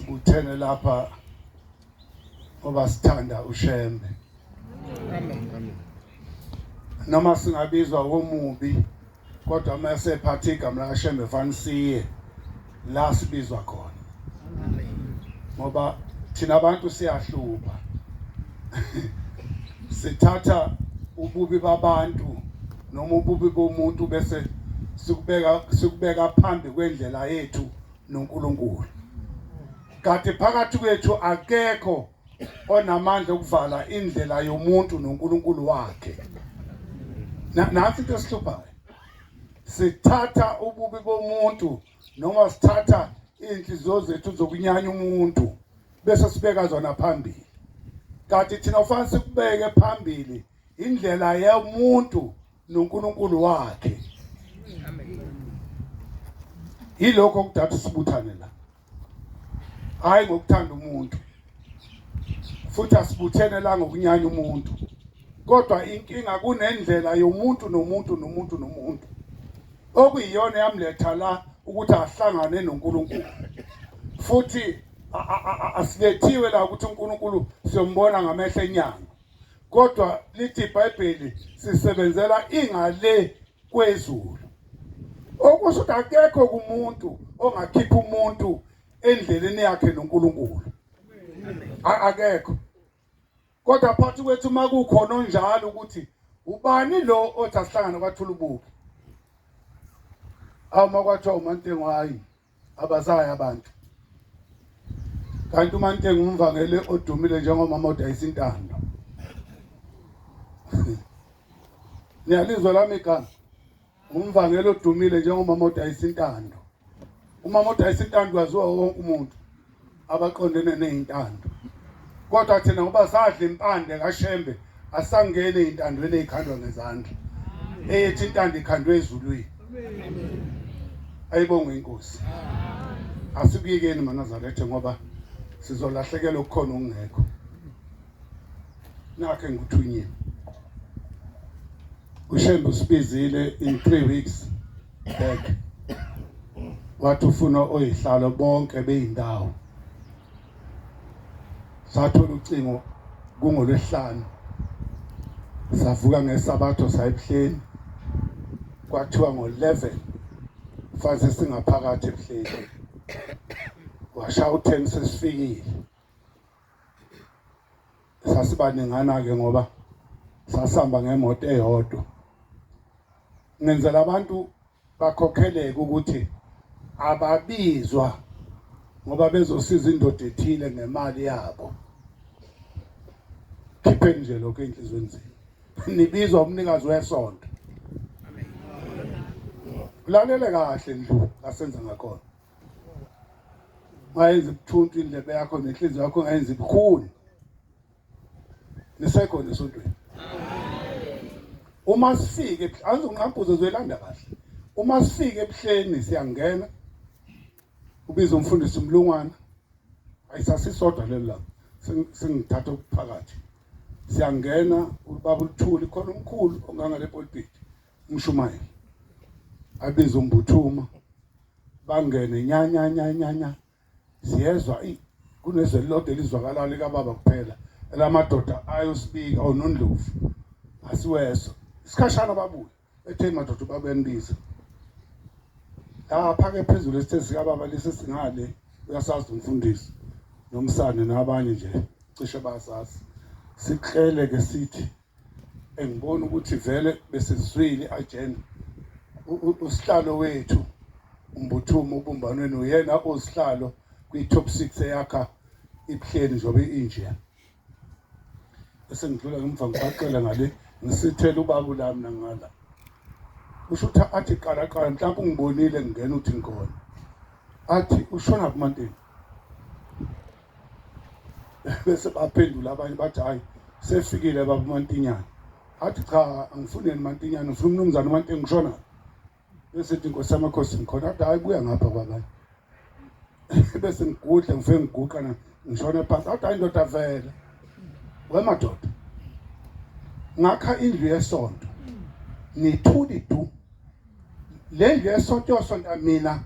sibuthene lapha ngoba sithanda uShembe. Amen. Noma singabizwa womubi kodwa mase phathi igama la Shembe fanisiye la sibizwa khona. Ngoba thina abantu siyahlupa. Sithatha ububi babantu noma ububi bomuntu bese sikubeka phambi kwendlela yethu noNkulunkulu. Kanti phakathi kwethu akekho onamandla okuvala indlela yomuntu noNkulunkulu wakhe. Nansi into esihluphayo. Sithatha ububi bomuntu noma sithatha inhliziyo zethu zokunyanya umuntu bese sibeka zona phambili. Kanti thina ufanele sikubeke phambili indlela yomuntu noNkulunkulu wakhe. Yilokho okudatha sibuthane la. Hayi ngokuthanda umuntu. Futhi asibuthene la ngokunyanya umuntu. Kodwa inkinga kunendlela yomuntu nomuntu. Okuyiyona yamletha la ukuthi ahlangane noNkulunkulu. Futhi asilethiwe la ukuthi uNkulunkulu siyombona ngamehlo enyanga. Kodwa lithi iBhayibheli sisebenzela ingale kwezulu. Okusho ukuthi akekho kumuntu ongakhipha umuntu endleleni yakhe noNkulunkulu. Akekho. Kodwa phakathi kwethu makukhona onjalo ukuthi ubani lo othi asihlangane kwaThulubuke. Uma kwathiwa uMantengu hayi abazayo abantu. Kanti uMantengu uMvangeli odumile njengomama odayisa intando. Niyalizwa lami igama. uMvangeli odumile njengomama odayisa intando. Umama odayisa intando waziwa wonke umuntu abaqondene nezintando. Kodwa thina ngoba sadla impande kaShembe asangene ezintandweni ezikhandwa ngezandla. Ethi intando ikhandwe ezulwini. Ayibonge inkosi. Asikuyekeni maNazarethe ngoba sizolahlekelwa ukukhona ungekho. Nakhe ngikuthunyiwe. uShembe usibizile in 3 weeks back. Wathi ufuna oyihlalo bonke beyindawo. Sathola ucingo kungolwesihlanu. Savuka ngesabatho sayibuhleni. Kwathiwa ngo-11 fanele singaphakathi ebuhleni. Washaya u-10 sesifikile. Sasibaningana ke ngoba sasihamba ngemoto eyodwa. Ngenzela abantu bakhokheleke ukuthi ababizwa ngoba bezosiza indoda ethile ngemali yabo. Khipheni nje lokho enhlizweni zenu. Nibizwa umnikazi wesonto. Ulalele kahle ndlu asenza ngakhona. Mayenze ubuthuntu indlebe yakho nenhliziyo yakho ngayenza ibukhulu. Nisekhona esontweni. Uma sifike angizoqhambuza zoyilanda kahle. Uma sifike ebuhleni siyangena. Ubiza umfundisi uMlungwana. Ayisasisodwa lelo singithatha ukuphakathi. Siyangena ubaba uLuthuli khona omkhulu ongangale pulpit. Umshumayeli. Abiza uMbuthuma. Bangene nyanya. Siyezwa kunezwe lodwa elizwakala lika baba kuphela. Elamadoda ayosibika oNondlovu. Asiweso. Isikhashana babuye. Ethe madoda babenibiza. Phake phezulu esithe sika baba lesesingale uyasazi umfundisi nomsane nabanye nje cishe basazi. Siklele ke sithi engibona ukuthi vele bese sizwile agenda usihlalo wethu uMbuthuma ubumbanweni uyena osihlalo kwi-top 6 eyakha ibuhleni njobe inje. Bese ngidlula ngemva ngibaqela ngale ngisithela ubaba lami nangala. Usho ukuthi athi qala mhlawumbe ungibonile ngene uthi ngkhona. Athi ushona kuMantengu. Bese baphendula abanye bathi hayi sefikile baba uMantinyana. Athi cha angifuni uMantinyana ngifuna umnumzana uMantengu ngishona. Bese ithi inkosi yamakhosi ngikhona. Athi hayi buya ngapha kwabanye. Bese ngigudla ngifike ngiguqa ngishona phansi. Athi hayi indoda vele. Wemadoda. Ngakha indlu yesonto. Nithuli du. Le ndlu yesonto yosonto mina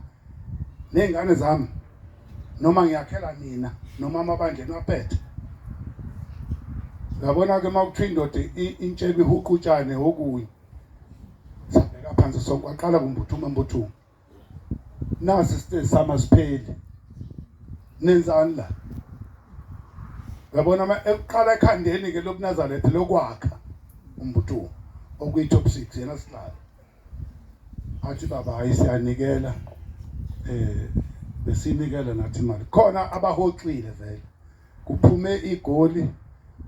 nezingane zami noma ngiyakhela nina noma amabandleni aphethe. Ngabona ke mawuthiwa indoda intshebe ihuqutshane okunye sabheka phansi sonke waqala kumbuthuma nasi isiteji samasipheli nenzani la. Ngabona ekuqala ekhandeni ke lobuNazaretha lokwakha umbutho okuyi top 6 yena sihlala athi baba ayisiyanikela besinikela nathi imali khona abahoxile vele kuphume igoli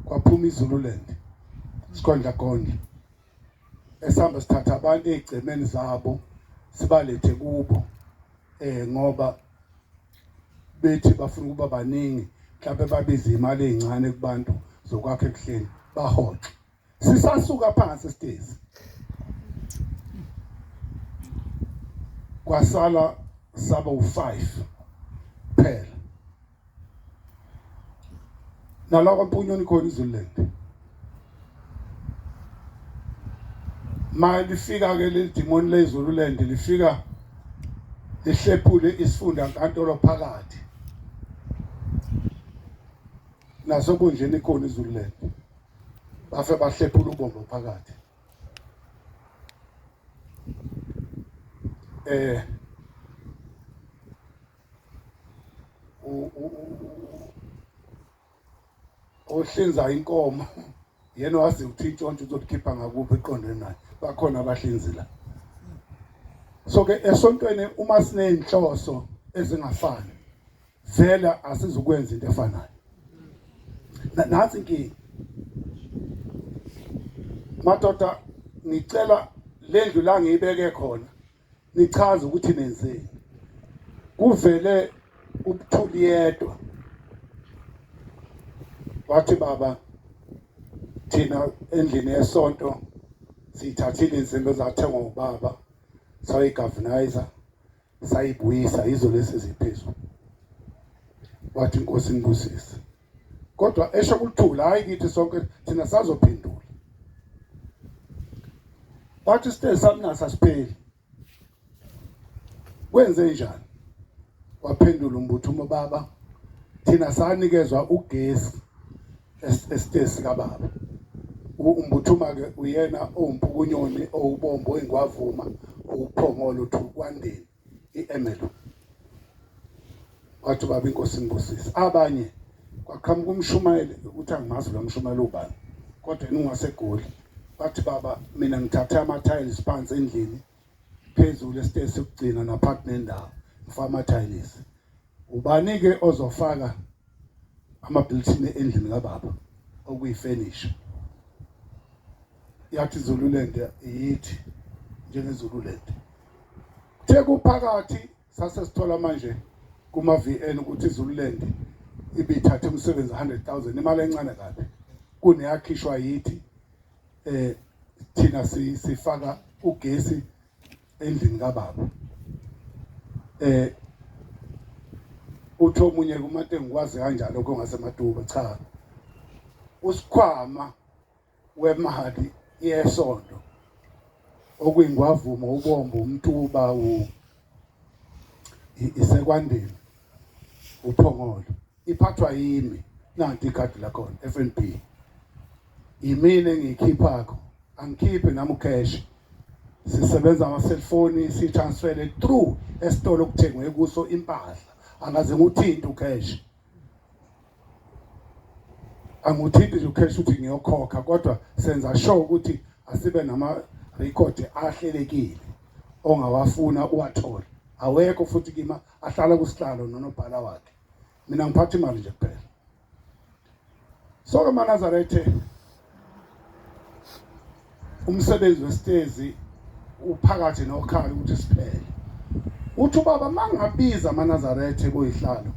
kwaphuma iZululand sikhondla esihamba sithatha abantu ezigcemeni zabo sibalethe kubo ngoba bethi bafuna ukuba baningi mhlawumbe babiza imali ezincane kubantu zokwakha ekuhleni bahoxe sisasuka phansi sitezi kwasala saba u5 phela naloko mpunyoni khona iZululand manje lifika ke leli demon leZululand lifika lihlephule isifunda nkantolo phakathi naso kunjeni khona iZululand bafe bahlephula ubombo phakathi ohlinza inkomo yena wazi ukuthi intshontsho uzokhipha ngakuphi eqondene naye bakhona abahlinzi la. So ke esontweni uma sinenhloso ezingafani vela asizukwenza into efanayo. Nathi inkingi madoda ngicela lendlu la ngiyibeke khona nichaze ukuthi nenzeni. Kuvele ubuthuli yedwa wathi baba thina endlini yesonto sithathile izinto zathengwa ubaba sayigovernalizer sayibuyisa izo lesi ziphezulu wathi inkosi nibusise kodwa esho ukuthula hayi kithi sonke thina sazophendula bathi sithe samnasa sipheli kwenze njani waphendula umbuthumo baba thina sanikezwa ugesi esitesi kababa umbuthuma ke uyena owumpukunyoni owubombo engwavuma uphongolo thukwandeni iML wathi baba inkosi nibusise abanye kwaqhamuka umshumayeli ukuthi angimazi lo mshumayeli ubani kodwa yena ungasegoli bathi baba mina ngithathe ama-tiles phansi endlini phezulu esitesi ukugcina naphakathi nendawo ngifaka ama-tiles ubani ke ozofaka ama-built-in endlini kababa okuyifurniture yathi Zululand yithi njengeZululand kuthe kuphakathi sase sithola manje kuma VN ukuthi iZululand ibithathe umsebenzi 100,000 imali encane kabi kuneyakhishwa yithi thina sifaka ugesi endlini kababa utho omunye kuMantengu ngikwazi kanjalo lokho ngaseMaduba cha usikhwama wemali yesonto okuyingwavuma ubombo umtuba isekwandeni uphongolo iphathwa yimi nanti ikhadi lakhona FNB imini engikhiphako angikhiphe nami ucash sisebenza ama-cellphone si-transfere through esitolo okuthengwe kuso impahla angaze nguthinta ucash anguthinti nje ucash ukuthi ngiyokhokha kodwa senza sure ukuthi asibe nama-record ahlelekile ongawafuna uwathole awekho futhi kima ahlala kusihlalo nonobhala wakhe mina ngiphatha imali nje kuphela so kaManazarethe umsebenzi wesitezi uphakathi nokhala ukuthi siphele uthi ubaba mangabiza aManazarethe kuyihlalo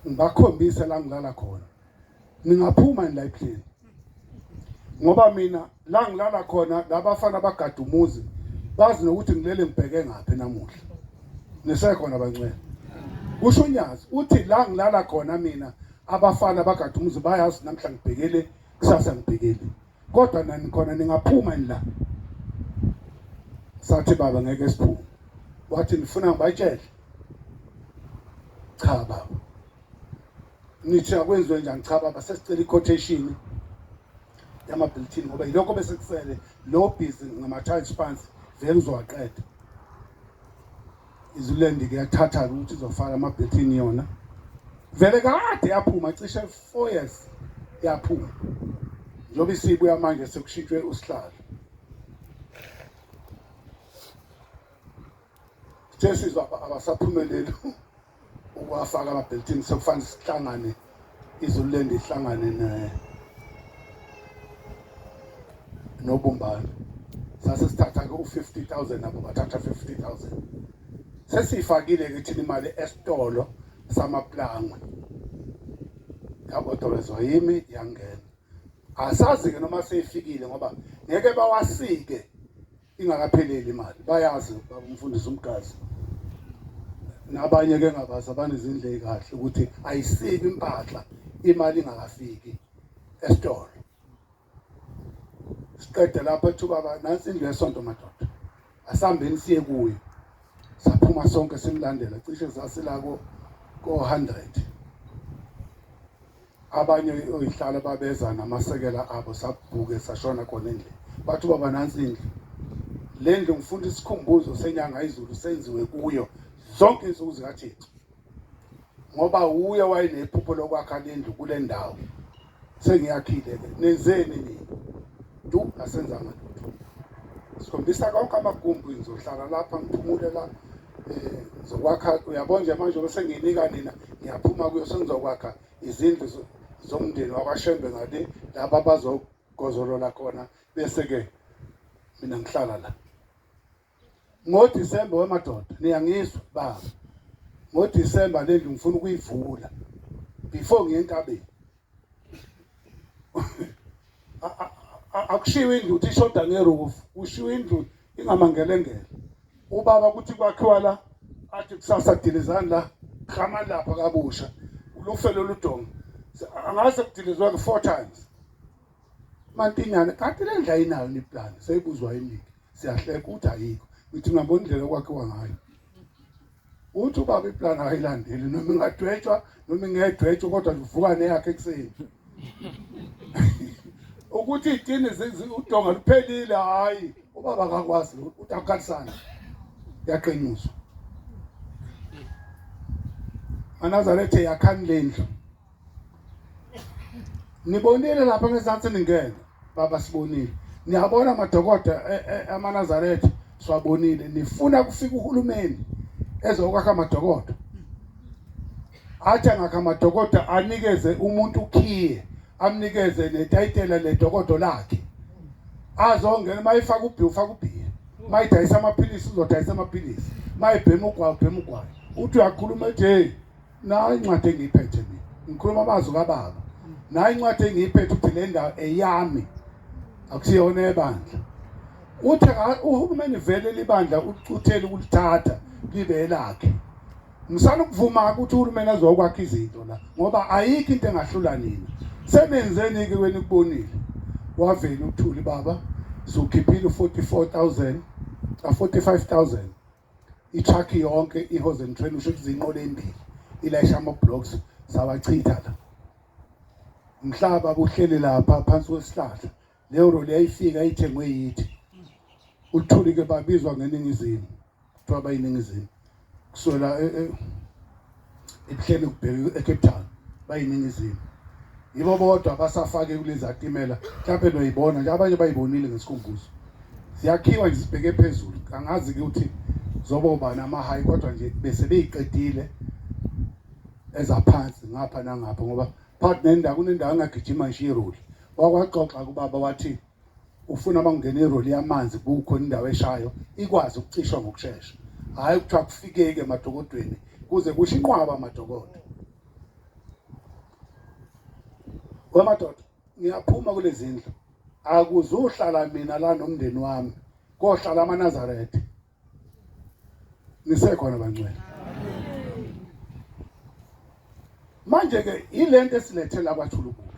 ngibakhombise la ngilala khona ningaphuma la eplane ngoba mina la ngilala khona labafana bagada umuzi bazi nokuthi ngilele ngibheke ngaphi namuhla nisekhona bancane kusho unyazi uthi la ngilala khona mina abafana bagada umuzi bayazi namhla ngibhekele kusasa ngibhekele kodwa nani khona ningaphuma la sathi baba ngeke siphume wathi nifuna ngibatshele cha baba nithi akwenziwe njani cha baba sesicela i-quotation yama-bulletin ngoba yilokho bese kusele lo busy ngama-charge funds vele uzowaqeda iZululand kuyathatha ukuthi izofaka ama-bulletin yona vele kade yaphuma cishe 4 years yaphuma njoba isibuya manje sekushintshwe usihlalo sesizwa abasaphumeleli ukwafaka ama-bulletin sekufanele sihlangane iZululand ihlangane nobumbano sase sithatha ke u50,000 nabo bathatha 50,000 sesifakile ke thina imali esitolo samaplanga yabodolezwa yimi yangena asazi ke noma seyifikile ngoba ngeke bawasike ingakapheleli imali bayazi umfundisi umgazi nabanye ke ngabazi abanezindle kahle ukuthi ayisiki impahla imali ingakafiki esitolo siqede lapha ethi baba nansi indlu yesonto madoda asihambeni siye kuyo saphuma sonke simlandela cishe sasilako ko100 abanye oyihlala babeza namasekela abo sabhuke sashona khona endlini bathi baba nansi indlu le ndlu ngifunda isikhumbuzo senyanga izulu senziwe kuyo zonke insuku zikaThixo ngoba uye wayenephupho lokwakha lendlu kule ndawo sengiyakhile ke nenzeni nini du asenzanga lutho sikhombisa konke amagumbi ngizohlala lapha ngiphumule la zokwakha uyabona nje manje bese nginika nina ngiyaphuma kuyo sengizokwakha izindlu zomndeni wakwaShembe ngale lapha bazogozolola khona bese ke mina ngihlala la ngoDisemba wemadoda niyangizwa baba ngoDisemba lendlu ngifuna ukuyivula before ngiye entabeni akushiwe indlu uthi ishoda ngeroof ushiwe indlu ingamangelengele ubaba ukuthi kwakhiwa la athi kusasa dilizani la khama lapha kabusha ulufelo ludonga angase kudilizwa ke 4 times mantinyane kanti le ndla inayo niplan seyibuzwa yiniki siyahleka ukuthi ayikho uthi ngabona indlela kwakhiwa ngayo uthi ubaba iplan ayilandeli noma ingadwetshwa noma ingedwetshwa kodwa uvuka neyakhe ekuseni ukuthi idini udonga luphelile hayi ubaba akakwazi uthi akukalisana yaqenyuswa anazarethe yakhani lendlu nibonile lapha ngezansi ningena baba sibonile niyabona amadokoda amaNazaretha siwabonile nifuna kufika uhulumeni ezokwakha amadokoda athi angakha amadokoda anikeze umuntu ukhiye amnikeze netayitela ledokodo lakhe azongena mayifaka ubhi ufaka ubhi mayidayisa amaphilisi uzodayisa amaphilisi mayibhema ugwayi ubhema ugwayi uthi uyakhuluma nje nayi incwadi engiyiphethe mina ngikhuluma amazwi kababa nayi incwadi engiyiphethe uthi le ndawo eyami akusiyona ebandla uthi uhulumeni vele libandla ucuthela ukulithatha libe lakhe ngisana ukuvuma ukuthi uhulumeni azokwakha izinto la ngoba ayikho into engahlula nina senenzeni ke wena ukubonile wavela uthuli baba sokhiphile 45,000 itruck yonke ihose and train usho izinqola embili ilayisha ama-blocks sawachitha la umhlaba buhlele lapha phansi kwesihlahla leyo roli yayifika ithengwe yithi uthuli ke babizwa ngeningizimu kuthiwa bayiningizimu kusola ebuhleni kubheka eCape Town bayiningizimu yibo bodwa basafake kulezi atimela mhlawumbe noyibona nje abanye bayibonile ngesikhumbuzo ziyakhiwa nje sibheke phezulu angazi ukuthi zoboba nama-high kodwa nje bese beyiqedile ezaphansi ngapha nangapha ngoba phakathi nendawo kunendawo engagijima ngisho iroli wakwaxoxa kubaba wathi ufuna abangena iroli yamanzi kukhona indawo eshayo ikwazi ukucishwa ngokusheshsha hayi kuthiwa kufikeke emadokodweni kuze kusho inqwaba amadokodo wemadoda ngiyaphuma kulezi ndlu akuzuhlala mina la nomndeni wami kohlala amaNazaretha nisekhona bangcwele manje ke ilento esilethela kwaThulubuke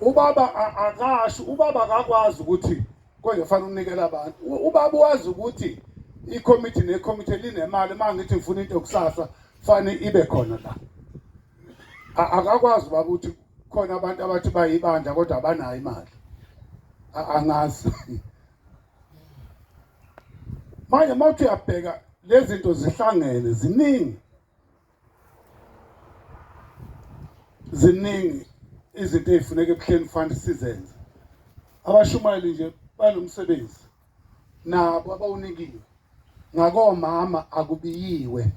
ubaba akasho ubaba akakwazi ukuthi konje fanele unikele abantu ubaba wazi ukuthi ikomiti necommittee linemali mangithi ngifuna into kusasa fane ibe khona la. Akakwazi baba ukuthi khona abantu abathi bayibandla kodwa abanayo imali. Angazi. Manje mawuthi uyabheka lezi zinto zihlangene ziningi izinto ezifuneka ebuhleni fund sizenze. Abashumayeli nje balomsebenzi nabo abawunikiwe ngakomama akubiyiwe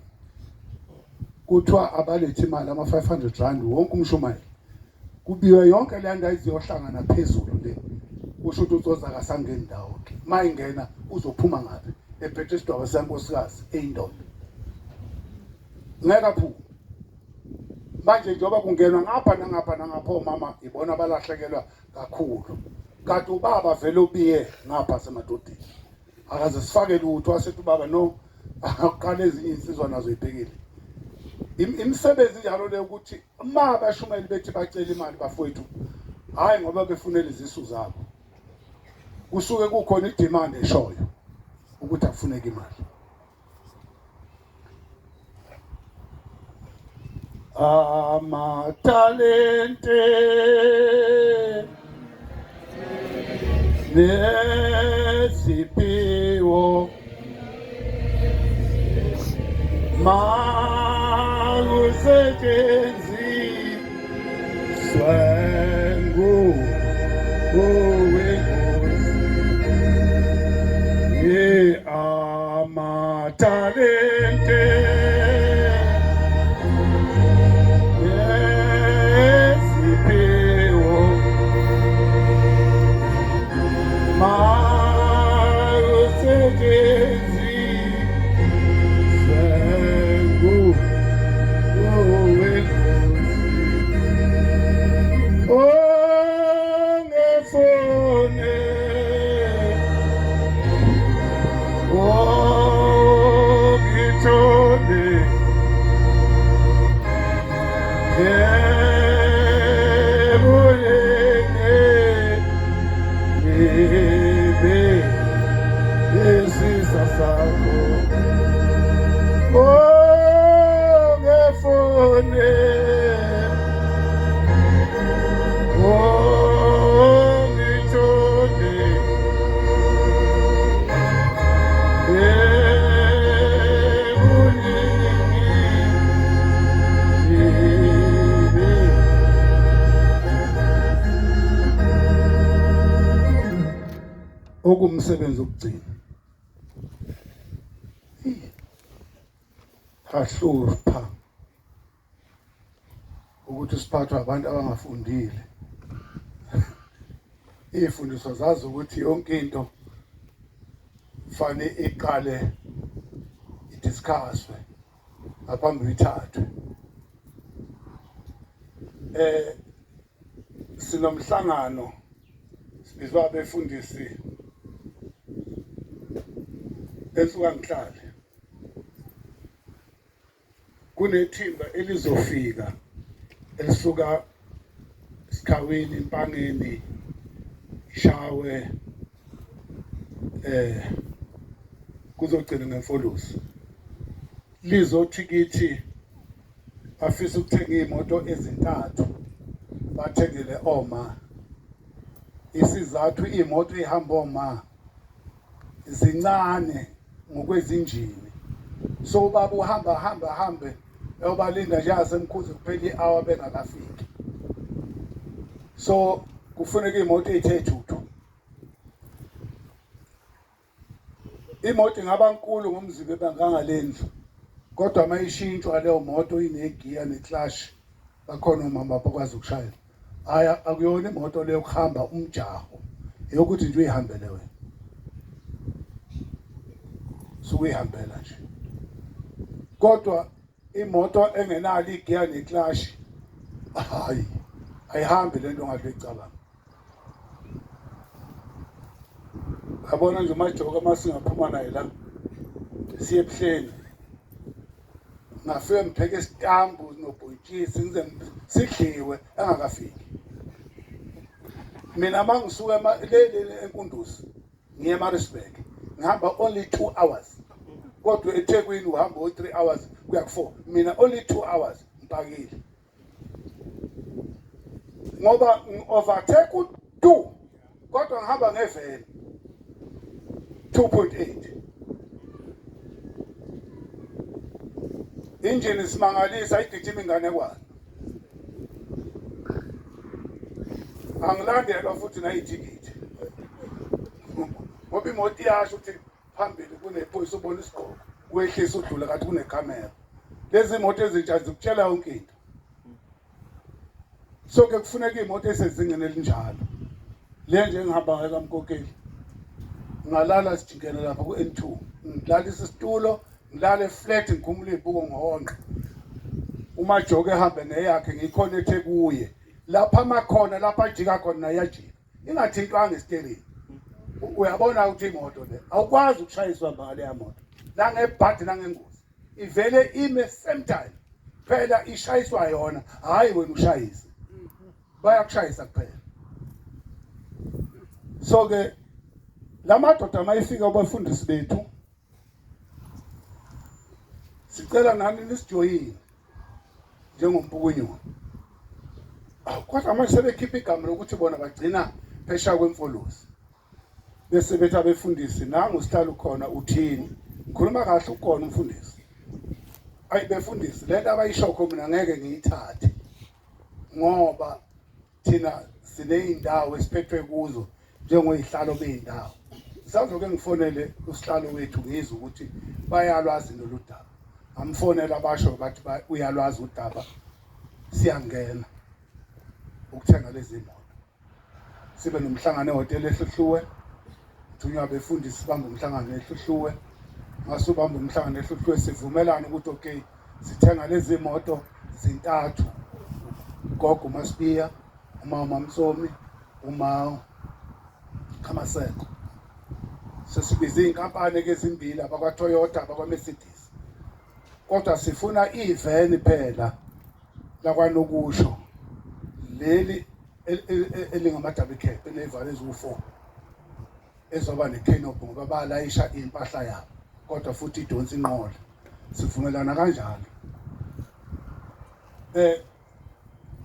kuthiwa abalethe imali ama-500 wonke umshumayeli kubiwe yonke le nto iziyohlangana phezulu le kusho ukuthi uTsoza akasangeni ndawo ke mayingena uzophuma ngapi ephethe isidwaba senkosikazi eyindoda ngeke aphume. Manje njengoba kungenwa ngapha nangapha omama ibona abalahlekelwa kakhulu kanti ubaba vele ubiye ngapha semadodeni akaze sifake lutho asethi ubaba no akukale ezinye insizwa nazo ibhekile imisebenzi njalo le ukuthi uma abashumayeli bethi bacela imali bafowethu hayi ngoba befunela izisu zabo kusuke kukhona idemand eshoyo ukuthi akufuneka imali. Amatalente nesiphiwo makusetshenziswe nguwenkosi amatalente okumsebenzi ukugcina ahlupha ukuthi siphathwa abantu abangafundile. Ifundiswa zazi ukuthi yonke into fane iqale idiscusswe ngaphambi ithathwe. Sinomhlangano sibizwa abefundisi esuka ngihlale kunethimba elizofika elisuka Sikhaweni, Mpangeni, Shawe kuzogcina ngemfolusi lizothi kithi afisa ukuthenga imoto ezintathu bathengele oma isizathu imoto ihamba oma zincane ngokwezinjini so baba uhamba eyobalinda nje asemkhuze kuphela i-hour bengakafiki so kufuneka imoto ethe thuthu. Imoto ingaba nkulu ngomzimba ebangangalendlu kodwa mayishintshwa leyo moto inegiya neclash bakhona omama abakwazi ukushayela. Haya akuyona imoto leyo kuhamba umjaho eyokuthi nje uyihambele wena sukuyihambela nje kodwa imoto engenalo igiya neclash hayi ayihambi lento ngabe icabanga. Yabona nje majoka masingaphuma naye la siye ebuhleni ngafike ngipheke isitambu nobhontshisi ngize sidliwe engakafiki. Mina mangisuka le eNkunduzi ngiye eMaritzburg ngihamba only 2 hours kodwa eThekwini uhamba 3 hours kuya ku4 mina only 2 hours ngipakile ngoba overtake u2 kodwa ngihamba ngeveni 2.8 engine isimangalisa igijima ingane kwayo angilandelwa futhi nayithikithi ngoba imoto iyasho ukuthi phambili kunephoyisa ubona isigqoko wehlisa udlula kathi kunecamera lezi moto ezintsha zikutshela yonke into so ke kufuneka imoto esezingeni elinjalo le nje engihamba ngayo kaMkokeli ngalala sijikela lapha ku-N2 ngilalisa isitulo ngilale flat ngikhumula ibhuko ngihonqa umajoke ehambe neyakhe ngikhonethe kuye lapha amakhona lapha ajika khona naye ajika ingathintwanga isiterini uyabona ukuthi imoto le awukwazi ukushayiswa ngale ya moto la ngebhadi nangengozi ivele ime same time phela ishayiswa yona hayi wena ushayise bayakushayisa kuphela so ke lamadoda mayifika abafundisi bethu sicela nani nisijoyine njengompukunyoni kodwa manje sebekhipha igama lokuthi bona bagcina phesha kwemfolosi bese bethu abefundisi nangu sihlala ukhona uthini ngikhuluma kahle ukona umfundisi ayi befundisi lento abayishokho mina ngeke ngiyithathe ngoba thina sineyindawo esiphethwe kuzo njengoyihlalo beyindawo sazoke ngifonele usihlalo wethu ngizwe ukuthi bayalwazi lolu daba amfonela abasho bathi uyalwazi udaba siyangena ukuthenga lezi moto sibe nomhlangano ehotela eHluhluwe thunywa befundisi bamba umhlangano eHluhluwe masubamba umhlangano eHluhluwe sivumelana ukuthi okay sithenga lezi moto zintathu gogo Masibiya umama Msomi uma Khamaseko sesibize inkampani ke ezimbili abakwa Toyota abakwa Mercedes kodwa sifuna iveni phela lakwanokusho leli elingama double cab enevalo ezu4 ezoba necanopy ngoba balayisha impahla yabo kodwa futhi idonsi inqola sivumelana kanjalo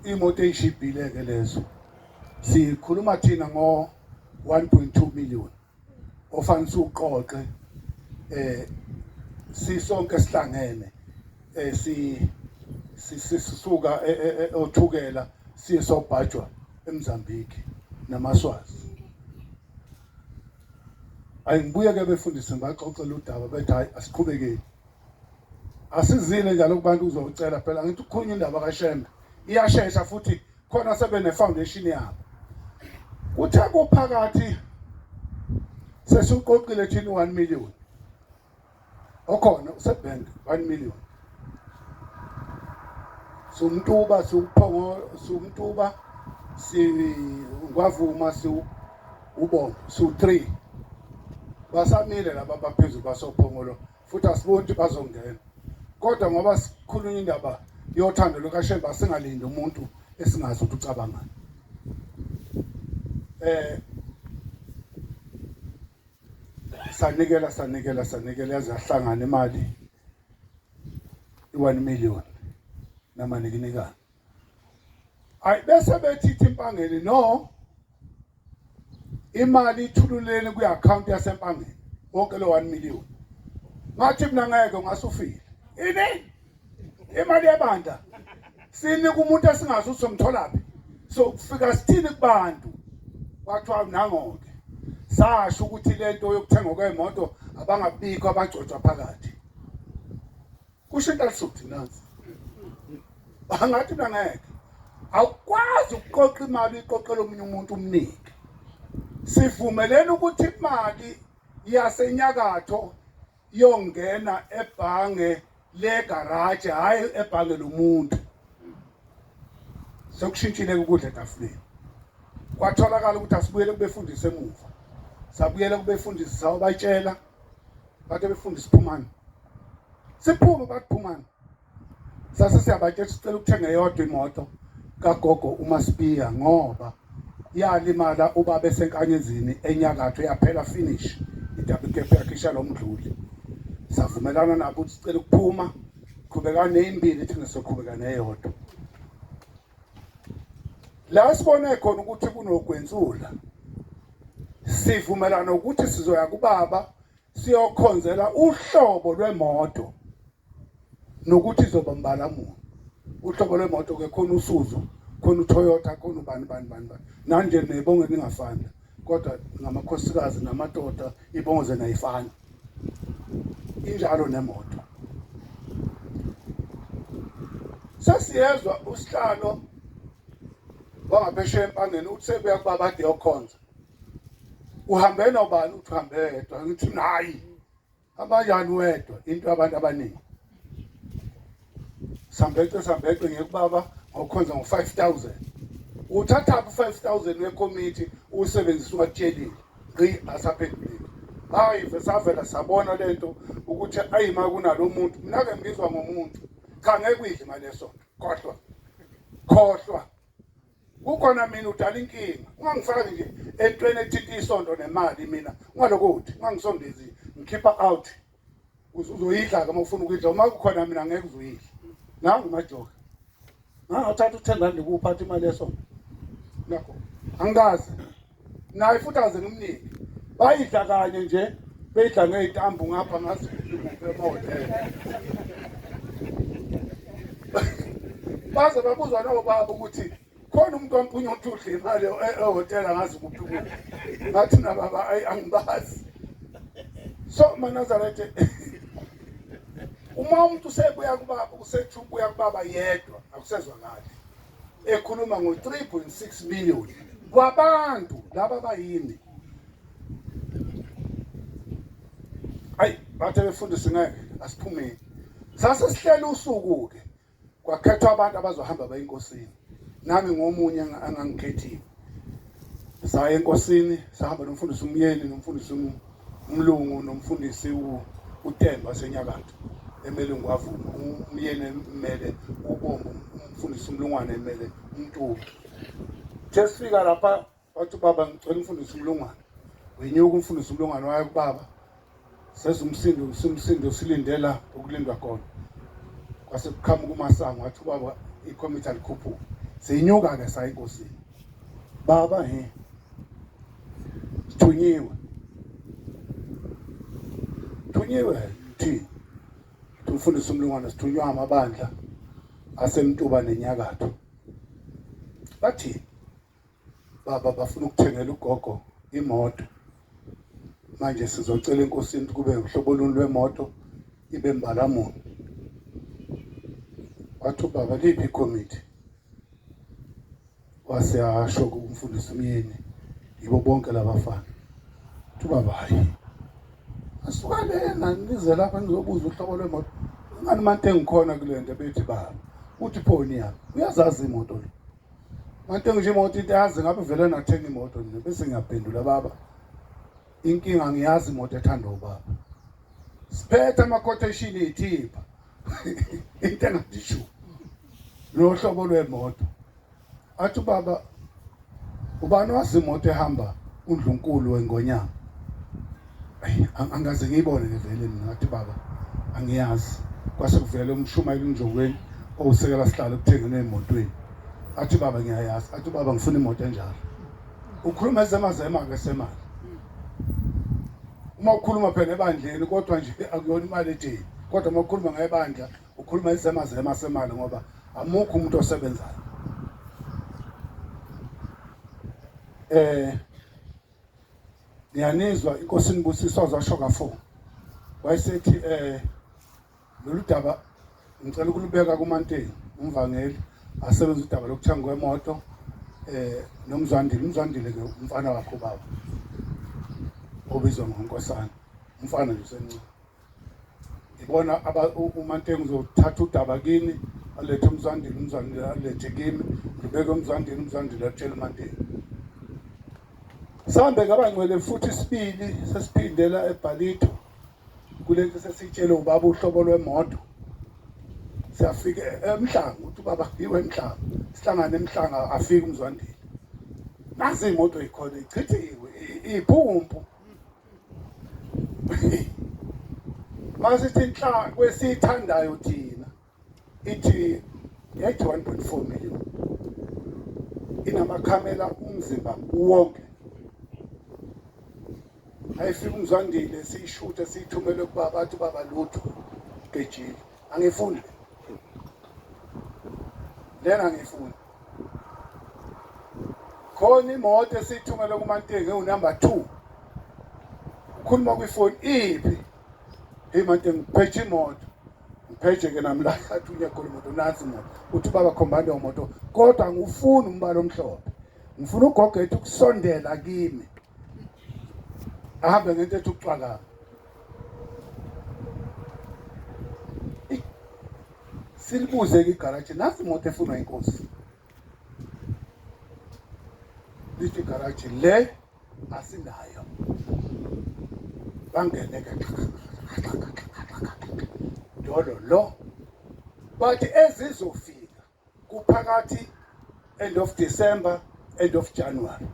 imoto eyishibhile ke lezo sikhuluma thina ngo 1.2 million ofanele uqoqe sisonke sihlangene sisuka othukela siye sobhajwa eMozambique namaswazi ayingibuye ke befundisi baxoxela udaba bethi hayi asiqhubekeni asizile njalo kubantu uzocela phela ngithi ukukhulunywa indaba kaShembe iyashesha futhi khona sebe ne foundation yabo uthe kuphakathi sesiqoqile thina 1 million okhona usebank 1 million sumtuba suphongo sumtuba ngwavuma ubombo su3 basamile laba baphezulu basophongolo futhi asiboni bazongena kodwa ngoba sikhulunywa indaba yothando lokaShembe singalindi umuntu esingazi ukuthi ucabangani sanikela yazahlangana imali i1 million namanikinikana ayi bese bethi iMvangeli no imali ithululele kwi-account yaseMvangeli wonke lo 1 million ngathi mina ngeke ngasufile ini imali yabanda sinika umuntu esingazi usomtholaphi so kufika sithini kubantu kwathiwa nangoke sasho ukuthi lento yokuthenga kwemoto abangabikho abagcotshwa phakathi kusho into lisuthi nansi angathi mina ngeke awukwazi ukuqoqa imali iqoqela omunye umuntu umnike sivumelene ukuthi imali yasenyakatho yongena ebhange legarage hayi ebhange lomuntu sokushintshile ukudla etafuleni kwatholakala ukuthi asibuyele kubefundisa emuva sabuyela kubefundisa sabatshela bathi befundisa Phumani siphume bakuphumani sase siyabatshela sicela ukuthenga eyodwa imoto kagogo uMasibiya ngoba yalimala ubaba esenkanyezini enyakatho yaphela finish idouble cab yakhe ishala umdluli savumelana nabo ukuthi sicela ukuphuma qhubeka nezimbili thina soqhubeka neyodwa. La sibone khona ukuthi kunogwensula. Sivumelana ukuthi sizoya kubaba siyokhonzela uhlobo lwemoto nokuthi izoba mbalamulo. Uhlobo lwemoto ke khona uSuzu, khona uToyota, khona ubani. Nanje nebonge ningafani. Kodwa ngamakhosikazi namadoda ibongoze nayifana. Injalo nemoto. Sasiyezwa usihlalo wangaphesheya empangeni uthi sebuya kubaba ade yokhonza. Uhambe nobani uthi uhambe yedwa ngithi hayi. Abanjani wedwa into abantu abaningi. Sambece ngekubaba ngokukhonza ngo-5,000. Uthatha u-5,000 wekomiti usebenzisa uwatshelile. Qi asaphendulile. Hayi vesavela sabona lento ukuthi ayima kunalo muntu. Mina ke ngizwa ngomuntu. Cha ngeke uyidle imali yesonto. Khohlwa. Kukhona mina udala inkinga. Ungangifaki nje entweni ethinta isonto nemali mina. Ungalokuthi ungangisondezi ngikhipha out. Uzoyidla ke mawufuna ukuyidla. Uma kukhona mina ngeke uzoyidla. Nangu majoka. Uthatha u10 kuphatha imali yesonto. Nakho. Angazi. Naye futhi aze ngimnike. Bayidla kanye nje, beyidla ngezitambu ngapha ngazi emohotela. Baze babuzwa nobaba ukuthi khona umuntu ompunye uthudle imali ehotela ngazi umuntu kubo. Ngathi na baba angibazi. So Manazarethe uma umuntu sebuya kubaba usethubuya kubaba yedwa akusezwakali. Ekhuluma ngo3.6 million kwabantu laba bayini. Hayi bathe befundisa ngeke asiphumeni. Sase sihlela usuku ke kwakhethwa abantu abazohamba bayinkosini. Nami ngomunye angangikhethiwe. Saya enkosini sahamba nomfundisi uMyeni nomfundisi uMlungu nomfundisi uTemba senyakatho. Emele ngwavuma uMyeni emele ubombo umfundisi uMlungwane emele uMntuku. Sesifika lapha wathi baba ngicela umfundisi uMlungwane. Wenyuka umfundisi uMlungwane waya kubaba. Sesumsindo silindela ukulindwa khona. Kwase kukhama kumasango wathi baba ikomiti alikhuphuka. Sinyuka ke saya enkosini. Baba Thunyiwe thi umfundisi uMlungwane sithunywa amabandla asemntuba nenyakatho. Bathi baba bafuna ukuthengela ugogo imoto. Manje sizocela enkosini kube uhlobo luni lwemoto ibe mbalamulo. Wathi baba liphi ikomiti? Wase asho kumfundisi uMyeni yibo bonke labafana. Uthi baba hayi. Asuka lena nize lapha ngizobuza uhlobo lwemoto. Ngani Mantengu khona kule nto bethi baba. Uthi phoni yami. Uyazazi imoto le. Mantengu nje imoto into yazi ngabe vele nathenga imoto nje bese ngiyaphendula baba. Inkinga ngiyazi imoto ethanda ubaba. Siphethe ama quotation ethipha. Into engadisho. Lo hlobo lwemoto. Athi baba ubani wazi imoto ehamba uNdlunkulu weNgonyama. Angaze ngiyibone ngevele mina athi baba angiyazi. Kwase kuvele umshumayeli unjokweni owusekela sihlalo kuthengene emotweni. Athi baba ngiyayazi. Athi baba ngifuna imoto enjalo. Ukhuluma ezemazema ke semali. Uma ukhuluma phela ebandleni kodwa nje akuyona imali ethini. Kodwa uma ukhuluma ngebandla ukhuluma ezemazema semali ngoba amukho umuntu osebenzayo. Ngiyanizwa inkosini Busiswa zasho ka4. Wayesethi lolu daba ngicela ukulubeka kuMantengu uMvangeli asebenza udaba lokuthanga kwemoto nomzwandile ke umfana wakho baba obizwa ngoNkosana umfana nje usencane. Ibona uMantengu uzothatha udaba kini alethe umzwandile alethe kimi ngibeke umzwandile atshela uMantengu. Sambe ngabangcwele futhi sibili sesiphindela eBhalito kulento sesitshela ubaba uhlobo lwemoto. Siyafika eMhlanga uthi baba iwe eMhlanga sihlangane eMhlanga afike umzwandile. Nasi imoto ikhona ichithiwe iphumpu. Masithi inhla kwesithandayo thina ithi yayithi 1.4 million inamakhamera umzimba wonke. Ayifika uMvangeli siyishuthe siyithumele kubaba athi baba lutho kejile. Angifuni. Lena angifuni. Khona imoto esithumele kuMantengu unumber 2. Ukhuluma kwifoni iphi? Hey Mantengu phethe imoto. Ngiphethe ke nami la athi uyakhona imoto nansi imoto. Uthi baba khombanda imoto kodwa angifuni umbala omhlophe. Ngifuna ugogethe ukusondela kimi. Ahambe ngento ethi ukuxaka. Silibuze ke igaraji nasi imoto efunwa inkosi. Lithi igaraji le asinayo. Bangene ke dolo lo. But ezizofika kuphakathi end of December, end of January.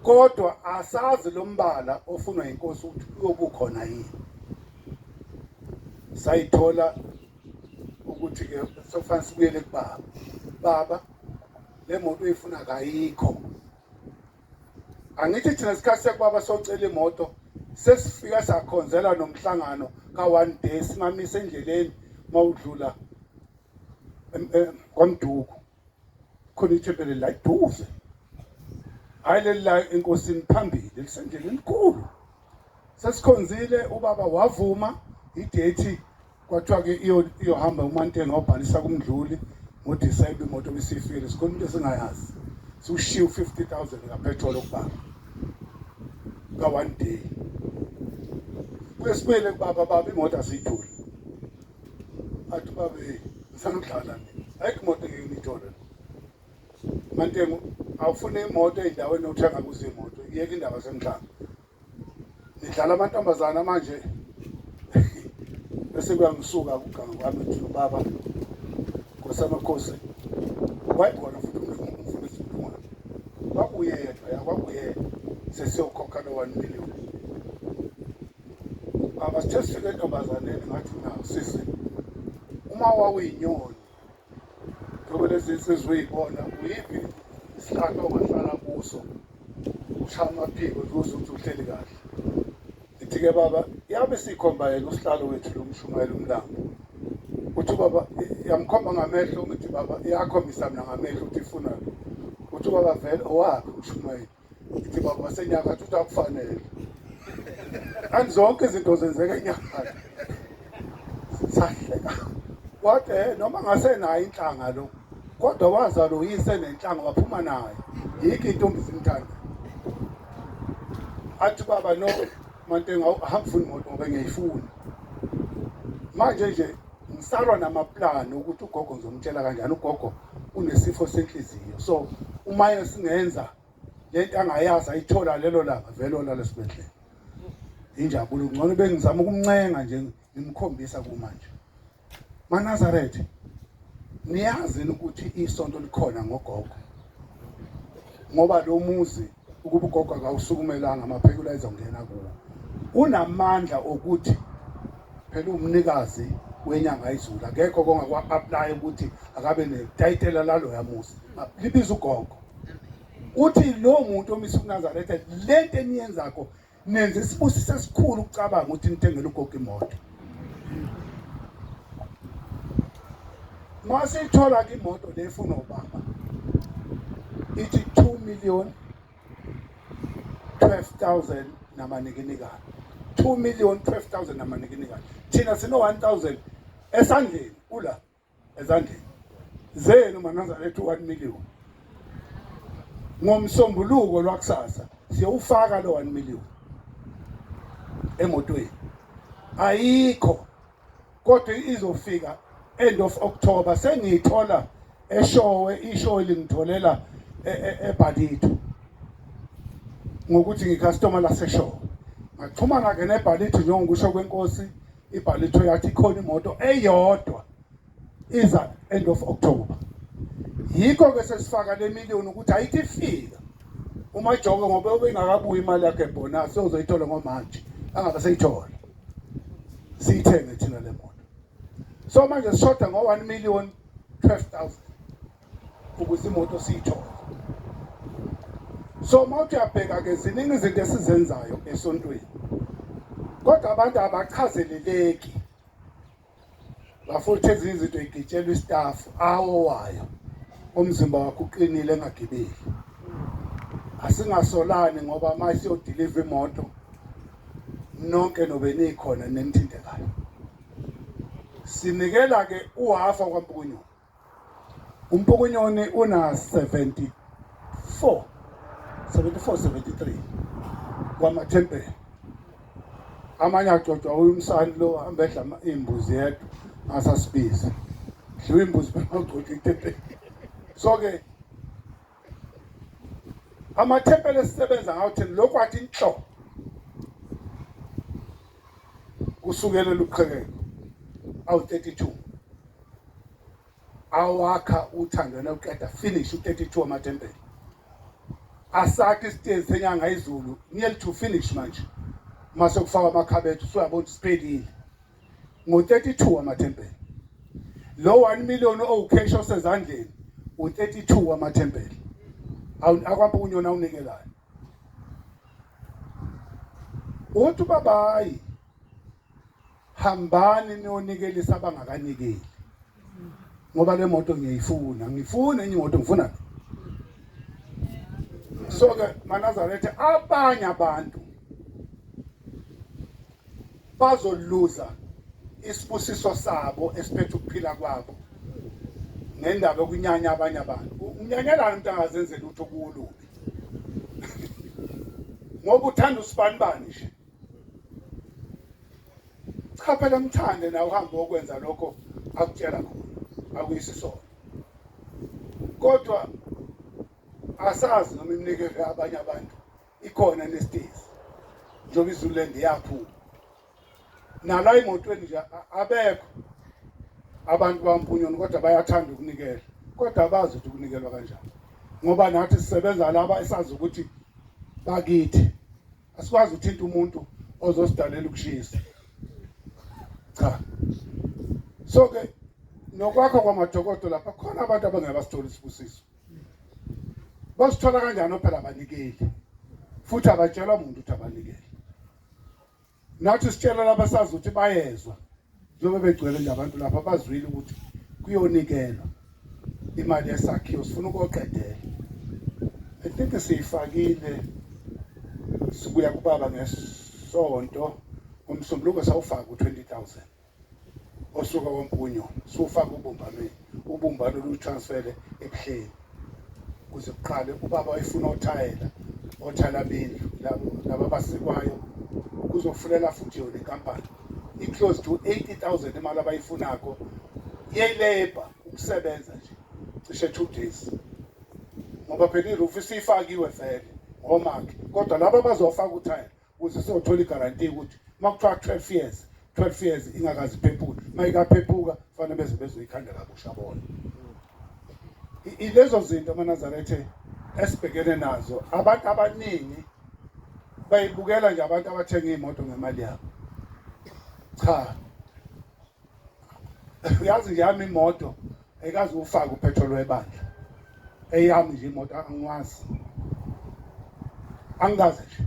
Kodwa asazi lo mbala ofunwa inkosi ukuthi uyobukhona yini. Sayithola ukuthi ke sokufanele sibuyele kubaba. Baba le moto uyifuna kayikho. Angithi thina sikhathi kubaba socela imoto sesifika sakhonzela nomhlangano ka1 day singamisa endleleni mawudlula kwaMduku. Khona ithempeli la iduze. Hayi la enkosini phambili lisendleleni enkulu. Sesikhonzile ubaba wavuma idate kwathiwa ke iyohamba uMantengu obhalisa kumdluli ngoDecember imoto besifile sikhona into esingayazi. Siushiya 50,000 ngapetrol okubaba. Ka1 day. Kwesibele baba imoto asiyithuli. Athi baba ngisanudlala mina. Ayikho imoto engiyithola. Mantengu awufune imoto endaweni othenga kuzo imoto. Iyeke indaba semhlanga. Nidlala amantombazana manje. Bese kuyangisuka kuganga kwami ethi baba kosamakhosi. Wayikhona futhi umfundisi uNtungwane. Wakuyedwa yakwakuye sesiyokhokha lo 1 million. Abasithesifike entombazaneni ngathi nawo sisi. Uma wawinyoni ngoba lezi sizuyibona uyiphi isihlahla ongahlala kuso. Ushaya amaphiko ukuze uhleli kahle. Ithi ke baba yabe sikhomba yena usihlalo wethu lomshumayela umlambo. Uthi baba yamkhomba ngamehlo ngithi baba iyakhombisa mina ngamehlo uthi ifuna. Uthi baba vele owakhe umshumayela. Ithi baba wasenyaka uthi akufanele. Anizonke izinto zenzeka enyakatho. Sahleka. Kodwa noma ngasenayo inhlanga lo. Kodwa wazalo uyise nenhlanga waphuma naye. Yikho intombi zimthanda. Athi baba no Mantengu ahambufuni imoto ngoba ngiyayifuna. Manje nje ngisalwa namaplani ukuthi ugogo ngizomtshela kanjani ugogo unesifo senhliziyo. So uma singenza lento angayazi ayithola lelo langa vele olala esibhedlela. Injabulo ngcono bengizama ukumncenga nje ngimkhombisa kumanje. MaNazaretha niyazi ukuthi isonto likhona ngogogo. Ngoba lo muzi ukuba ugogo akawusukumelanga amaphekula ezongena kuwo. Unamandla ukuthi phela umnikazi wenyanga izulu akekho kongakwa-apply ukuthi akabe netayitela lalo yamuzi. Libiza ugogo. Uthi lo muntu omisa uNazaretha lento eniyenzako nenze isibusise esikhulu ukucabanga ukuthi nithengele ugogo imoto. Mase ithola ke imoto lefuna ubaba. Ithi 2,012,000 namanikinikana. 2,012,000 namanikinikana. Thina sino 1,000 esandleni ula ezandleni. Zenu MaNazaretha 1 million. Ngomsombuluko lwakusasa siyawufaka lo 1 million emotweni. Ayikho. Kodwa izofika end of October sengiyithola eshowe ishowe lingitholela eBhalito ngokuthi ngicustomer laseshowe ngaxhumana ke neBhalito njengokusho kwenkosi iBhalito yathi khona imoto eyodwa iza end of October. Yikho ke sesifaka le million ukuthi ayithi ifika uMajoke ngoba ubengakabuyi imali yakhe bonus uzoyithola ngomanje angabe seyithola siyithenge thina le moto. So manje sishoda ngo1,012,000 ukuze imoto siyithole. So mawuthi uyabheka ke ziningi izinto esizenzayo esontweni. Kodwa abantu abachazeleleki. Bafuthe izinto igitshelwa istaff awowayo. Umzimba wakho uqinile engagibeli. Asingasolani ngoba manje siyodeliver imoto nonke nobe nikhona nemthintekayo. Sinikela ke uhafa kwaMpukunyoni. uMpukunyoni una 74 73 kwamathempeli. Amanye agcotshwa uyumsani lo ambedla imbuzi yedwa ngasasibiza. Dliwa imbuzi bengagcotshwa ithempeli. So ke amathempeli esisebenza ngawo thina lokho athi inhlo kusukela luqhekeko awu 32 awakha uthando noqeda finish u32 amathempeli. Asakhe isitezi senyanga izulu nearly to finish manje. Mase kufaka amakhabethe usuyabona siphelile. Ngo32 amathempeli. Lo 1 million cash osezandleni u32 amathempeli. AkwaMpukunyoni awunikelayo. Uthi babayi hambani niyonikelisa abangakanikeli. Ngoba le moto ngiyifuna, ngifuna enye imoto ngifuna. So ke Manazarethe abanye abantu bazoluza isibusiso sabo esiphethe ukuphila kwabo ngendaba yokunyanya abanye abantu. Unyanyelana umuntu angazenzela lutho kuwulubi. Ngoba uthanda usibanibani nje. Cha phela mthande na uhamba ukwenza lokho akutshela khona akuyisisona. Kodwa asazi noma imnikeze abanye abantu ikhona nesitezi. Njoba izulu lende yaphuma. Nala emotweni nje abekho abantu baMpukunyoni kodwa bayathanda ukunikela. Kodwa abazi ukuthi ukunikelwa kanjani. Ngoba nathi sisebenza laba esazi ukuthi bakithi. Asikwazi ukuthinta umuntu ozosidalela ukushisa. Cha. So ke nokwakho kwamadokodo lapha khona abantu abangabasithola isibusiso. Basithola kanjani phela abanikeli. Futhi abatshelwa umuntu ukuthi abanikeli. Nathi sitshela laba sazi ukuthi bayezwa. Njengoba begcwele nje abantu lapha bazwile ukuthi kuyonikelwa imali yesakhiwo sifuna ukuqedela. I think siyifakile sibuya kubaba ngesonto umsombuluko sawufaka u20,000 osuka kwaMpukunyoni sufaka ubumbano lutransfere ebuhleni kuze kuqale ubaba wayefuna othayela bendlu laba basikwayo kuzofulela futhi yona inkampani close to 80,000 imali abayifunako yelabor ukusebenza nje cishe 2 days ngoba phela iroof isifakiwe vele ngomake kodwa laba bazofaka uthayela ukuze siyothola igaranti ukuthi makuthiwa 12 years ingakazi phephuka mayikaphephuka kufanele beze bezoyikhanda kabusha bona. Ilezo zinto Manazarethe esibhekene nazo abantu abaningi bayibukela nje abantu abathenga imoto ngemali yabo. Cha. Uyazi nje yami imoto ayikazi ufaka upetrol webandla. Eyami nje imoto angwazi. Angazi nje.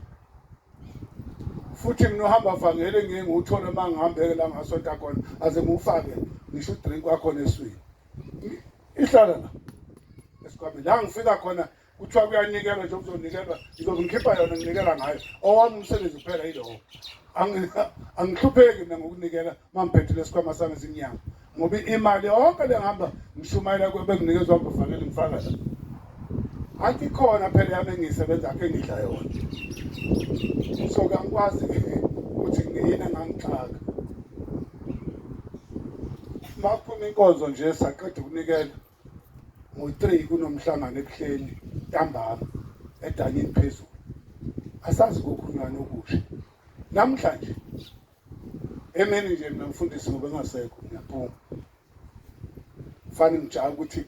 Futhi mina uhamba Mvangeli nginguthola mangihambe la ngasonto khona aze ngufake ngisho drink wakho neswini. Ihlala la. Esikwami la ngifika khona kuthiwa kuyanikelwa nje uzonikelwa ngizongikhipha yona nginikela ngayo. Owami umsebenzi kuphela yilowo. Angihlupheki mina ngokunikela mamphethe lesikhwama sami esinyama. Ngoba imali yonke lengihamba ngishumayela kube nginikezwa uMvangeli ngifaka la. Athi khona phela yami engisebenza akhe ngidla yona. So ngikwazi ukuthi ngiyini engangixaka. Maphuma Inkonzo nje saqeda ukunikela ngo3 kunomhlangano ebuhleni ntambama edanyeni phezulu. Asazi kokhunjani okusha. Namhlanje emeni nje mina mfundisi ngoba engasekho ngiyaphuma. Fanele ngijaka ukuthi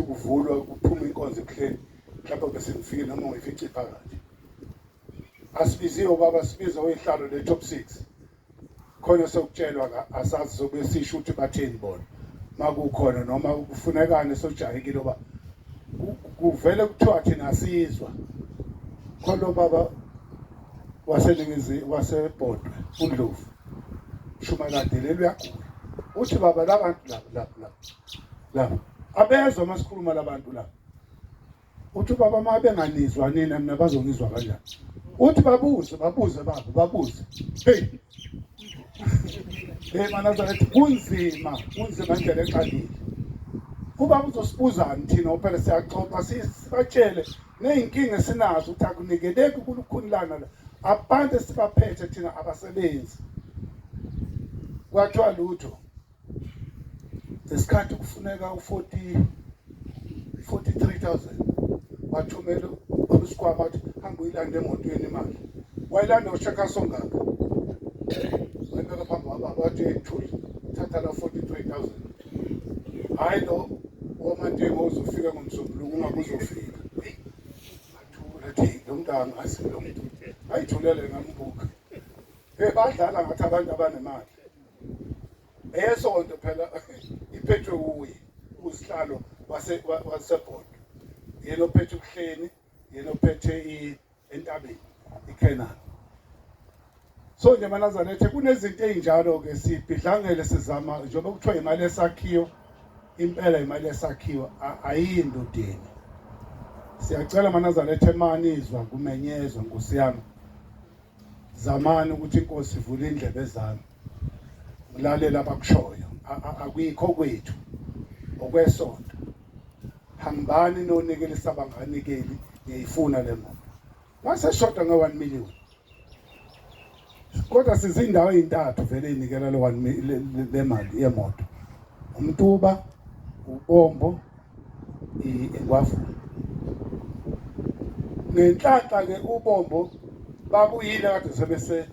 kuvulwa kuphuma Inkonzo ebuhleni. Mhlawumbe bese ngifike noma ngifice phakathi. Asibiziwe baba sibiza oyihlalo le top 6. khona sokutshelwa asazi sobe sisho ukuthi batheni bona makukhona noma kufunekane sojahekile oba kuvele kuthiwa thina asizwa khona baba wasebhodwe uNdlovu Shumalandelelo uyagula uthi baba labantu la abezwe masikhuluma labantu la uthi baba uma benganizwa nina mina bazongizwa kanjani uthi babuze baba babuze hey Manazaretha kunzima indlela eqalile kuba uzosibuzani thina phela siyaxoxa sibatshele neyinkinga esinazo ukuthi akunikeleki ukukhululana la abantu esibaphethe thina abasebenzi kwathiwa lutho lesikhathi kufuneka u43,000 wathumela usikwama wathi hamba uyilanda emotweni imali wayilanda ushaka songaka wayibeka phambi kwababa wathi ethuli thatha la 43,000 hayi lo Mantengu uzofika ngomsombuluko ungakuzofika athula thi lo muntu angasi lo muntu ayithulele ngambuka badlala ngathi abantu abanemali esonto phela iphethwe uye usihlalo wasebhodo yena ophethe ubuhleni yena ophethe entabeni iKenani so nje Manazaretha kunezinto ezinjalo ke sibhidlangele sizama njengoba kuthiwa imali esakhiwo impela imali esakhiwo ayindodeni siyacela Manazaretha emanizwa kumenyezwa Nkosi yami zamani ukuthi inkosi ivule indlebe zami nglalela abakushoyo akuyikho kwethu okwesonto hambani nonikele sabanganikeli ngiyifuna le moto mase shota nge1 million kodwa sizindawo ezintathu vele inikela lo 1 million le mali yemoto uMtuba uBombo eKwafu ngenhlanhla ke uBombo babuyile kade sebese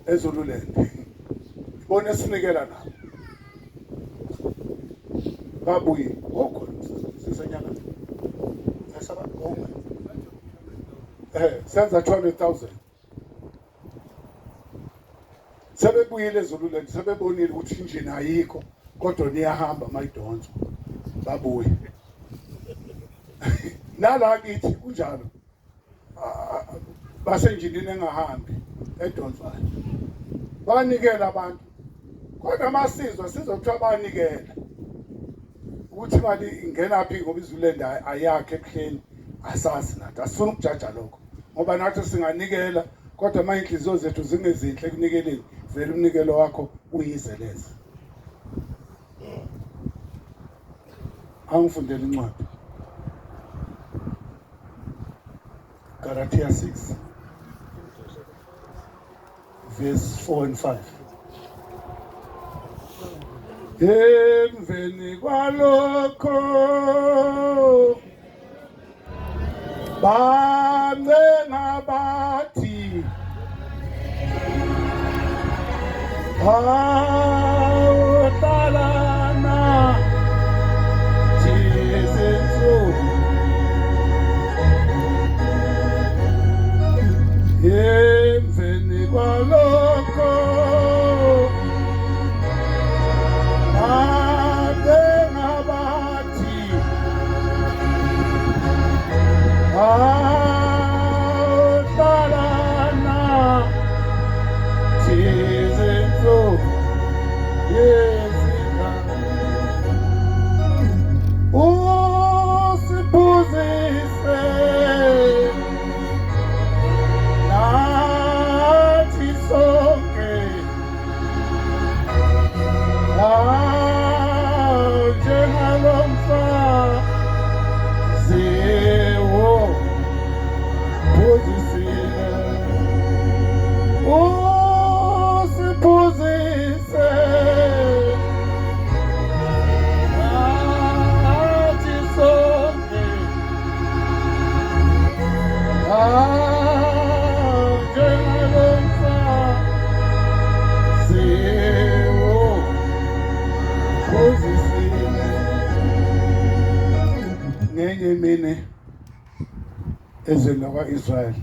ezululand ibone sinikela nabo babuye okhona sisenyana esaba ngoma senza 200,000 sebebuyile ezululand sebebonile ukuthi injini ayikho kodwa niyahamba mayidonso babuye nala kithi kunjalo basenjinini engahambi edonswayo banikela abantu kodwa amasizwa sizokuthiwa banikela ukuthi imali ingena phi ngoba izululand ayakhe ebuhleni asazi nathi asifuna ukujaja lokho ngoba nathi singanikela kodwa manje inhliziyo zethu zingezinhle ekunikeleni vele umnikelo wakho uyizeleze angifundele incwadi Galatia 6 verse 4 and 5 emveni kwalokho bancenga bathi awutalana Jesu emveni kwalokho bancenga bathi awutalana Jesu yezina usibuzise nathi sonke njengalomfazi wophuzisile usiphuzise nathi sonke njengalomfazi wophuzisile ngenye imini ezweni lakwa-Israyeli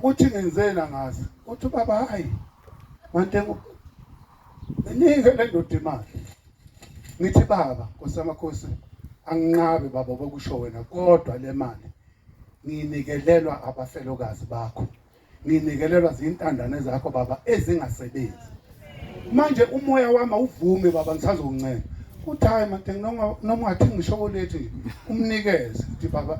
kuthi ngenzena ngazi uthi baba hayi Mantengu nike le ndoda imali ngithi baba nkosamakhosi anginqabe baba bokusho wena kodwa le mali nginikelelwa abafelokazi bakho nginikelelwa zintandane zakho baba ezingasebenzi manje umoya wami awuvume baba ngisazokuncela uthi hayi Mantengu noma ungathi ngishokolethi umnikeze uthi baba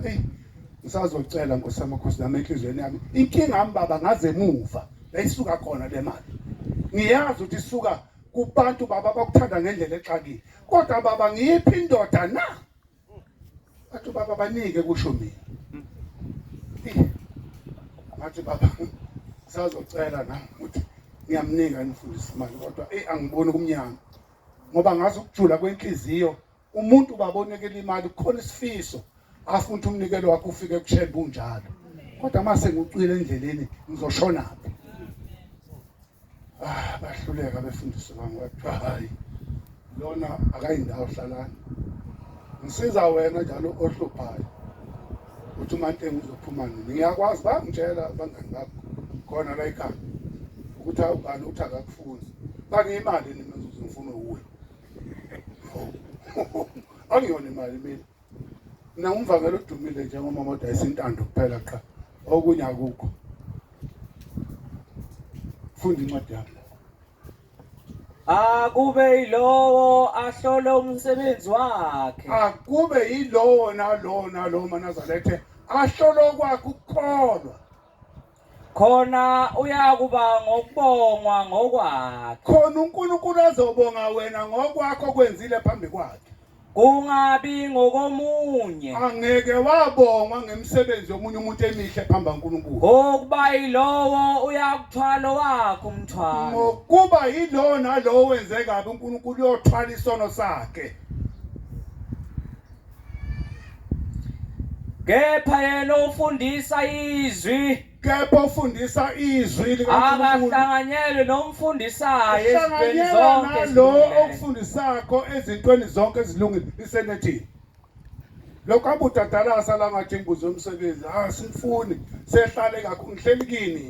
ngisazocela nkosamakhosi nami enhlizweni yami inkinga yami baba ngaze emuva la isuka khona le mali ngiyazi ukuthi isuka kubantu baba bakuthanda ngendlela exakile kodwa baba ngiyiphi indoda na athi baba banike kusho mina ngathi baba ngisazocela nami ukuthi ngiyamnika imfundisi imali kodwa angiboni kumnyama ngoba ngazi ukujula kwenhliziyo umuntu babonekela imali kukhona isifiso afuna ukuthi umnikelo wakho ufike kushela bunjalo kodwa mase ngucwile endleleni ngizoshona phi bahluleka befundisi bami wathi hayi lona akayindawo hlalana ngisiza wena njalo ohluphayo uthi Mantengu uzophuma nini ngiyakwazi bangitshela abangani bakho khona la ekhaya ukuthi awubani uthi akakufuni kanti imali mina ngizofuna uwe angiyona imali mina na uMvangeli udumile njengomama odayisa intando kuphela qha okunye akukho funda incwadi yakho akube yilowo ahlole umsebenzi wakhe akube yilowo nalowo manazalethe ahlolo kwakhe ukukholwa khona uyakuba ngokubongwa ngokwakhe khona uNkulunkulu azobonga wena ngokwakho kwenzile phambi kwakhe kungabi ngokomunye angeke wabongwa ngemisebenzi yomunye umuntu emihle phambi kaNkulunkulu ngokuba yilowo uyakuthwala wakhe umthwalo ngokuba yilowo nalowo wenze kabi uNkulunkulu uyothwala isono sakhe kepha yena ufundisa izwi kepha ufundisa izwi likaNkulunkulu akahlanganyelwe nomfundisayo ezintweni hlanganyela zonke nalo okufundisakho ezintweni zonke ezilungile isenethini lokho abudadalasa la ngathi imbuzo yomsebenzi simfuni sehlale kakhulu ngihleli kini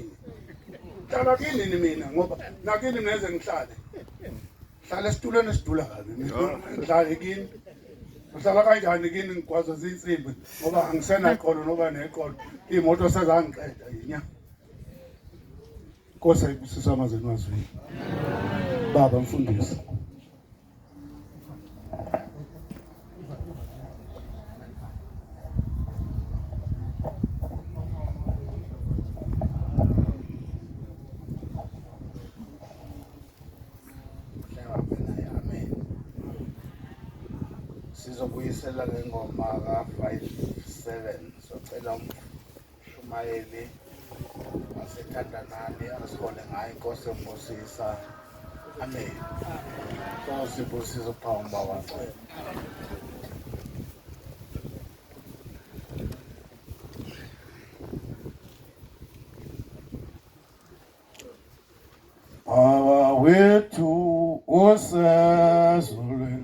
hlala kini mina ngoba nakini neze ngihlale hlala esitulweni esidula kabi ngihlale kini uhlala kanjani kini ngikwazo zinsimbi ngoba angisenaqolo noba neqolo imoto sezangiqeda yinya Nkosi ayibusisa amazwi wazwini baba mfundisi sizobuyisela le ngoma ka-5-7 socela uMvangeli wasethandanani asihole ngayo inkosi embusisa amen inkosi ibusisa uphawu bawacela Baba wethu usezulwini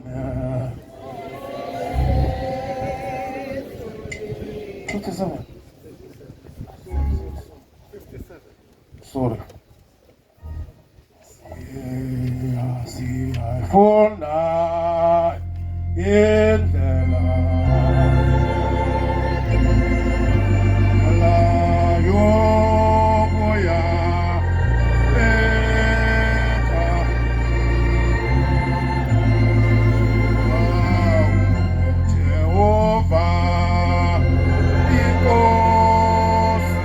57 sorry siyayifuna indlela yokuya Jehova inkosi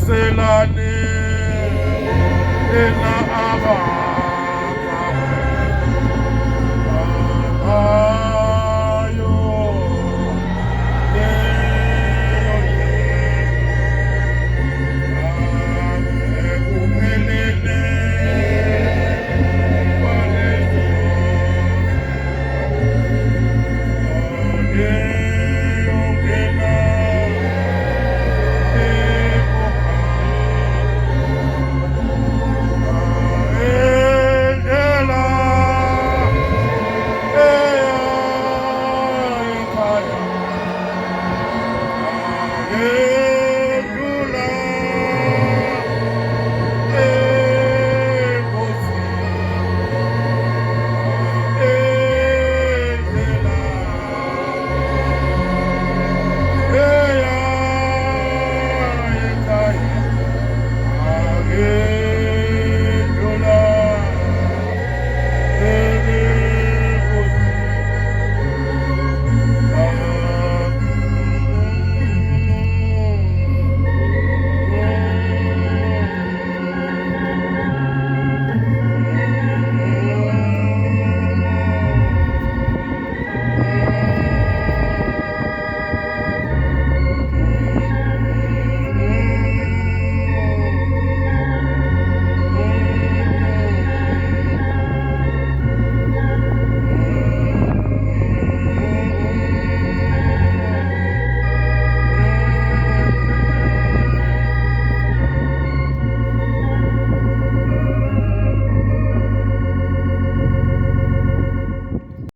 Selane ena aba